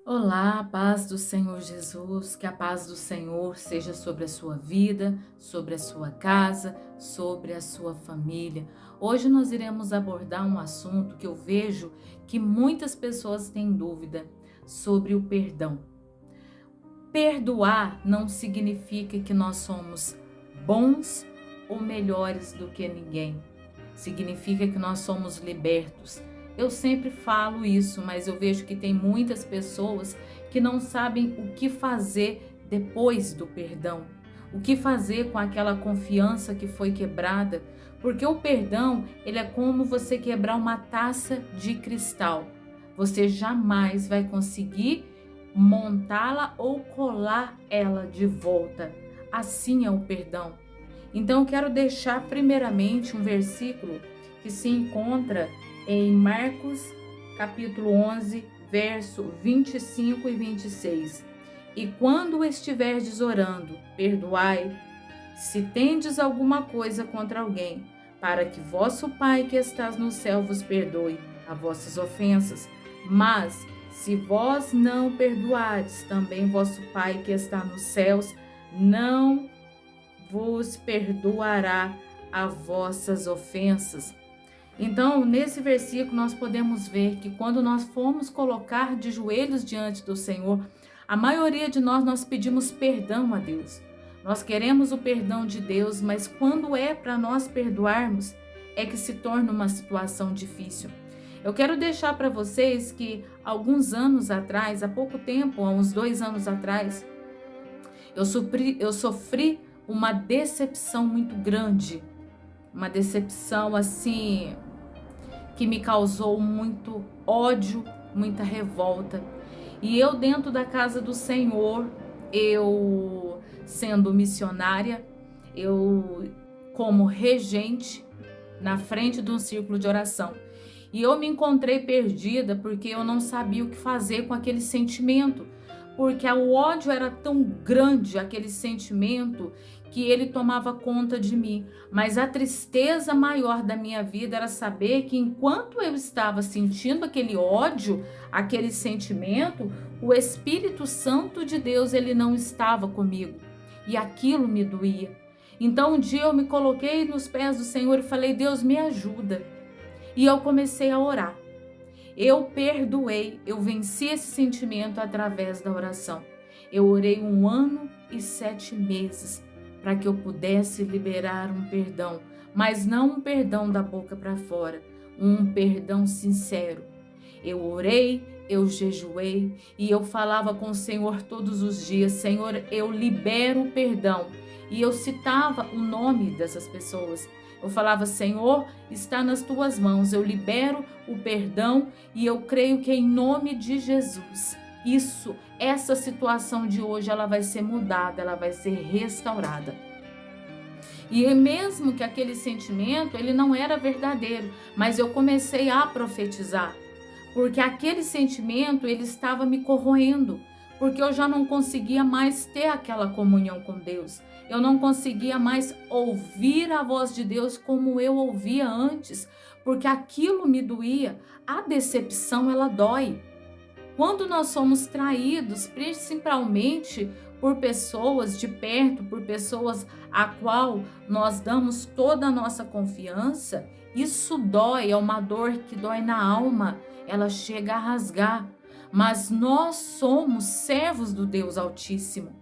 Olá, paz do Senhor Jesus, que a paz do Senhor seja sobre a sua vida, sobre a sua casa, sobre a sua família. Hoje nós iremos abordar um assunto que eu vejo que muitas pessoas têm dúvida sobre o perdão. Perdoar não significa que nós somos bons ou melhores do que ninguém. Significa que nós somos libertos. Eu sempre falo isso, mas eu vejo que tem muitas pessoas que não sabem o que fazer depois do perdão. O que fazer com aquela confiança que foi quebrada? Porque o perdão, ele é como você quebrar uma taça de cristal. Você jamais vai conseguir montá-la ou colar ela de volta. Assim é o perdão. Então eu quero deixar primeiramente um versículo que se encontra em Marcos, capítulo 11, verso 25 e 26. E quando estiverdes orando, perdoai, se tendes alguma coisa contra alguém, para que vosso Pai que estás no céu vos perdoe as vossas ofensas. Mas se vós não perdoardes, também vosso Pai que está nos céus não vos perdoará as vossas ofensas. Então, nesse versículo, nós podemos ver que quando nós formos colocar de joelhos diante do Senhor, a maioria de nós pedimos perdão a Deus. Nós queremos o perdão de Deus, mas quando é para nós perdoarmos, é que se torna uma situação difícil. Eu quero deixar para vocês que alguns anos atrás, há pouco tempo, há uns 2 anos atrás, eu sofri uma decepção muito grande, uma decepção assim que me causou muito ódio, muita revolta. E eu dentro da casa do Senhor, eu sendo missionária, eu como regente na frente de um círculo de oração. E eu me encontrei perdida porque eu não sabia o que fazer com aquele sentimento. Porque o ódio era tão grande, aquele sentimento, que ele tomava conta de mim. Mas a tristeza maior da minha vida era saber que enquanto eu estava sentindo aquele ódio, aquele sentimento, o Espírito Santo de Deus, ele não estava comigo. E aquilo me doía. Então um dia eu me coloquei nos pés do Senhor e falei: Deus, me ajuda. E eu comecei a orar. Eu perdoei, eu venci esse sentimento através da oração. Eu orei 1 ano e 7 meses para que eu pudesse liberar um perdão, mas não um perdão da boca para fora, um perdão sincero. Eu orei, eu jejuei e eu falava com o Senhor todos os dias: Senhor, eu libero o perdão. E eu citava o nome dessas pessoas. Eu falava: Senhor, está nas tuas mãos, eu libero o perdão e eu creio que em nome de Jesus, essa situação de hoje, ela vai ser mudada, ela vai ser restaurada. E mesmo que aquele sentimento, ele não era verdadeiro, mas eu comecei a profetizar, porque aquele sentimento, ele estava me corroendo, porque eu já não conseguia mais ter aquela comunhão com Deus. Eu não conseguia mais ouvir a voz de Deus como eu ouvia antes, porque aquilo me doía. A decepção, ela dói. Quando nós somos traídos, principalmente por pessoas de perto, por pessoas a qual nós damos toda a nossa confiança, isso dói, é uma dor que dói na alma, ela chega a rasgar. Mas nós somos servos do Deus Altíssimo.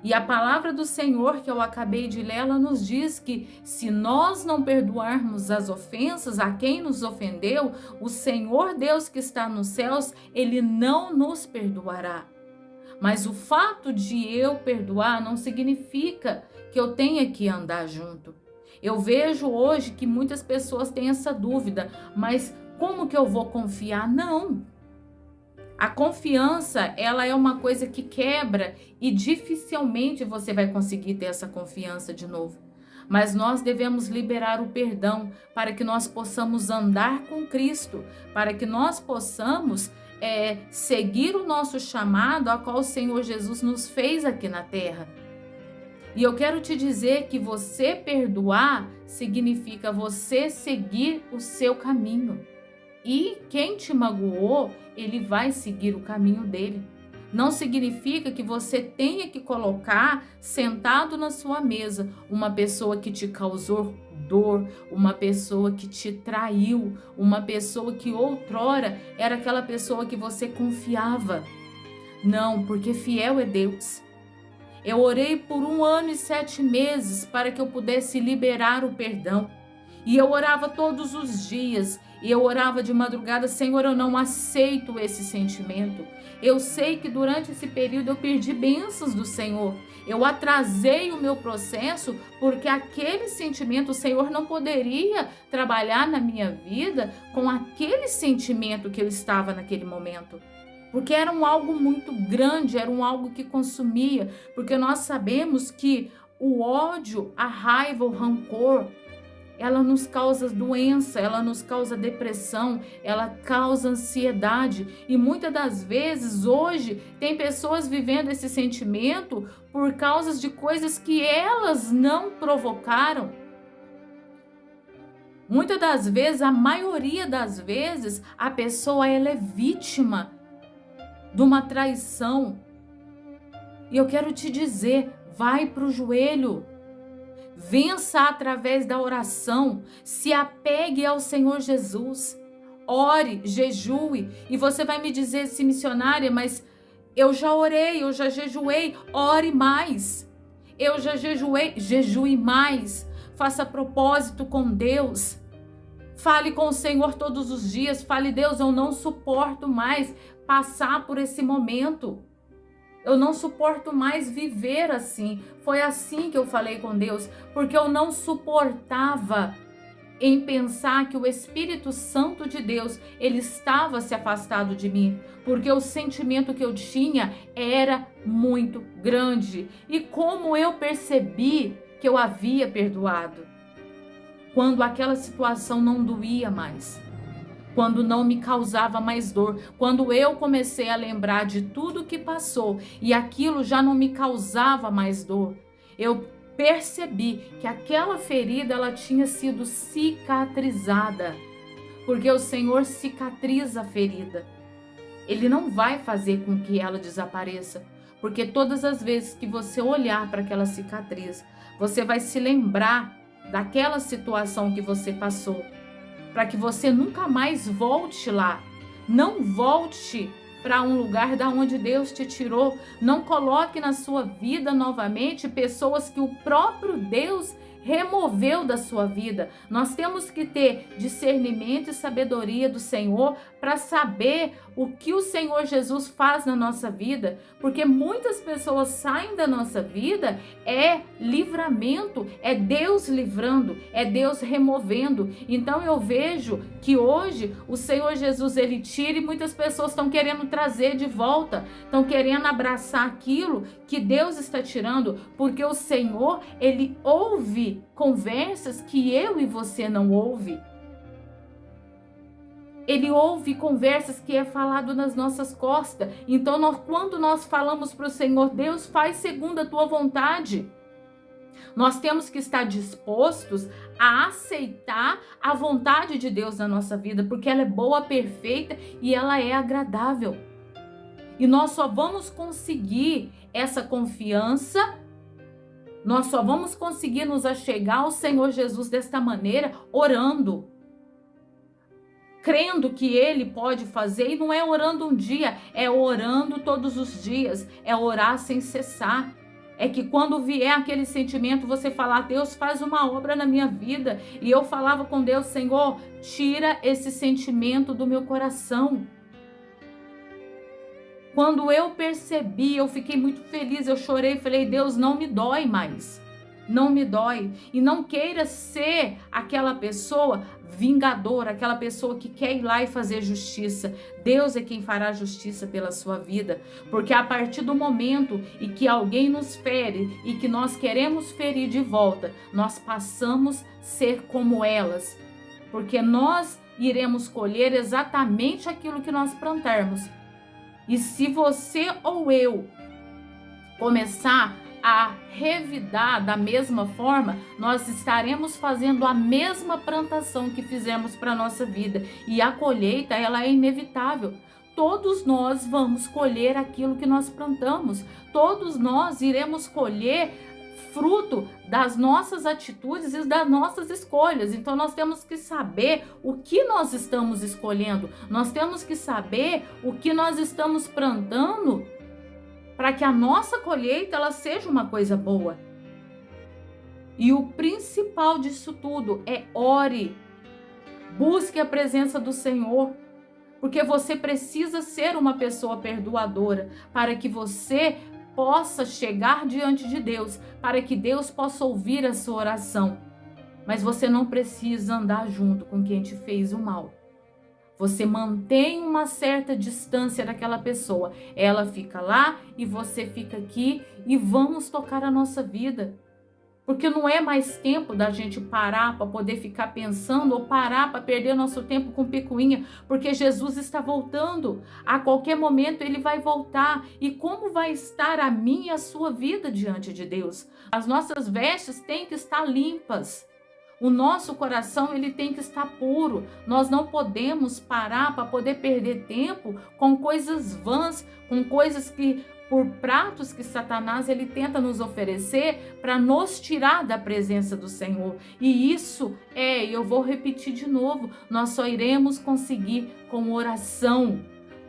E a palavra do Senhor que eu acabei de ler, ela nos diz que se nós não perdoarmos as ofensas a quem nos ofendeu, o Senhor Deus que está nos céus, ele não nos perdoará. Mas o fato de eu perdoar não significa que eu tenha que andar junto. Eu vejo hoje que muitas pessoas têm essa dúvida, mas como que eu vou confiar? Não. A confiança, ela é uma coisa que quebra e dificilmente você vai conseguir ter essa confiança de novo. Mas nós devemos liberar o perdão para que nós possamos andar com Cristo, para que nós possamos seguir o nosso chamado a qual o Senhor Jesus nos fez aqui na terra. E eu quero te dizer que você perdoar significa você seguir o seu caminho. E quem te magoou, ele vai seguir o caminho dele. Não significa que você tenha que colocar sentado na sua mesa uma pessoa que te causou dor, uma pessoa que te traiu, uma pessoa que outrora era aquela pessoa que você confiava. Não, porque fiel é Deus. Eu orei por 1 ano e 7 meses para que eu pudesse liberar o perdão. E eu orava todos os dias, e eu orava de madrugada: Senhor, eu não aceito esse sentimento. Eu sei que durante esse período eu perdi bênçãos do Senhor. Eu atrasei o meu processo porque aquele sentimento, o Senhor não poderia trabalhar na minha vida com aquele sentimento que eu estava naquele momento. Porque era algo muito grande, era algo que consumia. Porque nós sabemos que o ódio, a raiva, o rancor, ela nos causa doença, ela nos causa depressão, ela causa ansiedade. E muitas das vezes, hoje, tem pessoas vivendo esse sentimento por causa de coisas que elas não provocaram. Muitas das vezes, a maioria das vezes, a pessoa ela é vítima de uma traição. E eu quero te dizer, vai para o joelho. Vença através da oração, se apegue ao Senhor Jesus, ore, jejue. E você vai me dizer assim, missionária, mas eu já orei, eu já jejuei. Ore mais. Eu já jejuei, jejue mais. Faça propósito com Deus. Fale com o Senhor todos os dias. Fale: Deus, eu não suporto mais passar por esse momento. Eu não suporto mais viver assim. Foi assim que eu falei com Deus, porque eu não suportava em pensar que o Espírito Santo de Deus, ele estava se afastado de mim, porque o sentimento que eu tinha era muito grande. E como eu percebi que eu havia perdoado, quando aquela situação não doía mais, quando não me causava mais dor, quando eu comecei a lembrar de tudo que passou e aquilo já não me causava mais dor, eu percebi que aquela ferida ela tinha sido cicatrizada, porque o Senhor cicatriza a ferida. Ele não vai fazer com que ela desapareça, porque todas as vezes que você olhar para aquela cicatriz, você vai se lembrar daquela situação que você passou, para que você nunca mais volte lá. Não volte para um lugar da onde Deus te tirou. Não coloque na sua vida novamente pessoas que o próprio Deus removeu da sua vida. Nós temos que ter discernimento e sabedoria do Senhor para saber o que o Senhor Jesus faz na nossa vida, porque muitas pessoas saem da nossa vida, é livramento, é Deus livrando, é Deus removendo. Então eu vejo que hoje o Senhor Jesus ele tira e muitas pessoas estão querendo trazer de volta, estão querendo abraçar aquilo que Deus está tirando, porque o Senhor ele ouve conversas que eu e você não ouve. Ele ouve conversas que é falado nas nossas costas. Então, quando nós falamos para o Senhor, Deus, faz segundo a tua vontade, nós temos que estar dispostos a aceitar a vontade de Deus na nossa vida, porque ela é boa, perfeita e ela é agradável. E nós só vamos conseguir essa confiança, nós só vamos conseguir nos achegar ao Senhor Jesus desta maneira, orando, crendo que Ele pode fazer. E não é orando um dia, é orando todos os dias, é orar sem cessar. É que quando vier aquele sentimento, você falar: Deus, faz uma obra na minha vida. E eu falava com Deus: Senhor, tira esse sentimento do meu coração. Quando eu percebi, eu fiquei muito feliz, eu chorei, falei: Deus, não me dói mais. Não me dói. E não queira ser aquela pessoa vingadora, aquela pessoa que quer ir lá e fazer justiça. Deus é quem fará justiça pela sua vida, porque a partir do momento em que alguém nos fere e que nós queremos ferir de volta, nós passamos a ser como elas, porque nós iremos colher exatamente aquilo que nós plantarmos. E se você ou eu começar a revidar da mesma forma, nós estaremos fazendo a mesma plantação que fizemos para a nossa vida. E a colheita, ela é inevitável. Todos nós vamos colher aquilo que nós plantamos. Todos nós iremos colher fruto das nossas atitudes e das nossas escolhas. Então nós temos que saber o que nós estamos escolhendo. Nós temos que saber o que nós estamos plantando para que a nossa colheita ela seja uma coisa boa. E o principal disso tudo é ore. Busque a presença do Senhor. Porque você precisa ser uma pessoa perdoadora para que você possa chegar diante de Deus, para que Deus possa ouvir a sua oração. Mas você não precisa andar junto com quem te fez o mal. Você mantém uma certa distância daquela pessoa. Ela fica lá e você fica aqui e vamos tocar a nossa vida. Porque não é mais tempo da gente parar para poder ficar pensando ou parar para perder nosso tempo com picuinha, porque Jesus está voltando. A qualquer momento ele vai voltar. E como vai estar a minha e a sua vida diante de Deus? As nossas vestes têm que estar limpas. O nosso coração ele tem que estar puro. Nós não podemos parar para poder perder tempo com coisas vãs, com coisas que por pratos que Satanás ele tenta nos oferecer para nos tirar da presença do Senhor. E isso eu vou repetir de novo, nós só iremos conseguir com oração.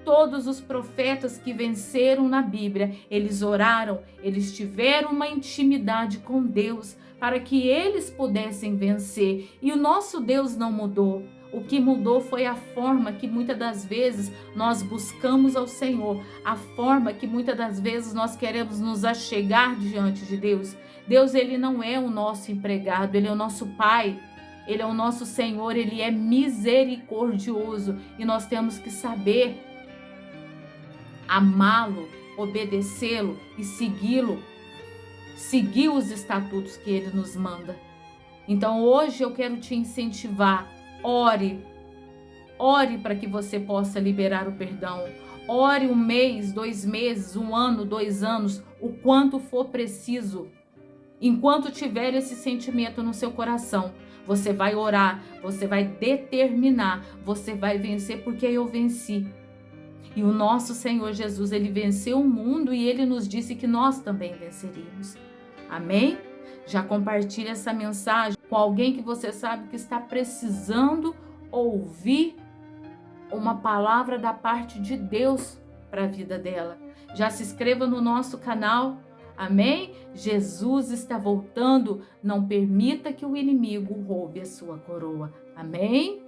Todos os profetas que venceram na Bíblia, eles oraram, eles tiveram uma intimidade com Deus para que eles pudessem vencer. E o nosso Deus não mudou. O que mudou foi a forma que muitas das vezes nós buscamos ao Senhor, a forma que muitas das vezes nós queremos nos achegar diante de Deus. Deus, ele não é o nosso empregado, ele é o nosso Pai, ele é o nosso Senhor, ele é misericordioso e nós temos que saber amá-lo, obedecê-lo e segui-lo, seguir os estatutos que ele nos manda. Então hoje eu quero te incentivar. Ore para que você possa liberar o perdão. Ore 1 mês, 2 meses, 1 ano, 2 anos, o quanto for preciso. Enquanto tiver esse sentimento no seu coração, você vai orar, você vai determinar, você vai vencer porque eu venci. E o nosso Senhor Jesus, ele venceu o mundo e ele nos disse que nós também venceríamos. Amém? Já compartilhe essa mensagem com alguém que você sabe que está precisando ouvir uma palavra da parte de Deus para a vida dela. Já se inscreva no nosso canal. Amém? Jesus está voltando. Não permita que o inimigo roube a sua coroa. Amém?